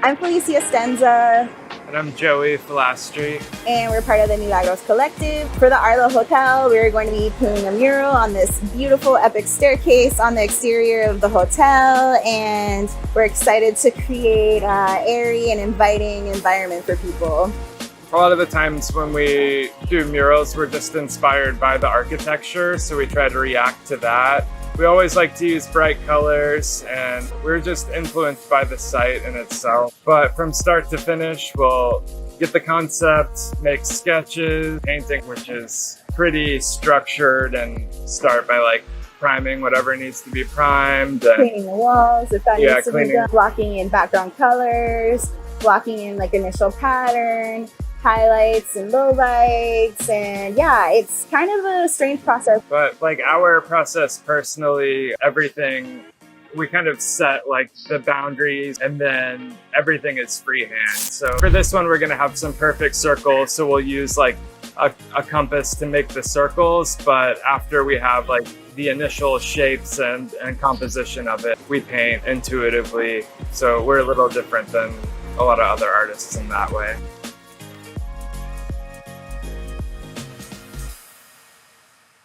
I'm Felici Asteinza. And I'm Joey Fillastre. And we're part of the Milagros Collective. For the ARLO Hotel, we're going to be doing a mural on this beautiful epic staircase on the exterior of the hotel. And we're excited to create an airy and inviting environment for people. A lot of the times when we do murals, we're just inspired by the architecture, so we try to react to that. We always like to use bright colors, and we're just influenced by the site in itself. But from start to finish, we'll get the concept, make sketches, painting, which is pretty structured, and start by like priming whatever needs to be primed. And cleaning the walls, if that needs to be done. Blocking in background colors, blocking in like initial pattern, highlights and lowlights, and yeah, it's kind of a strange process. But like our process personally, everything, we kind of set like the boundaries and then everything is freehand. So for this one, we're gonna have some perfect circles. So we'll use like a compass to make the circles, but after we have like the initial shapes and composition of it, we paint intuitively. So we're a little different than a lot of other artists in that way.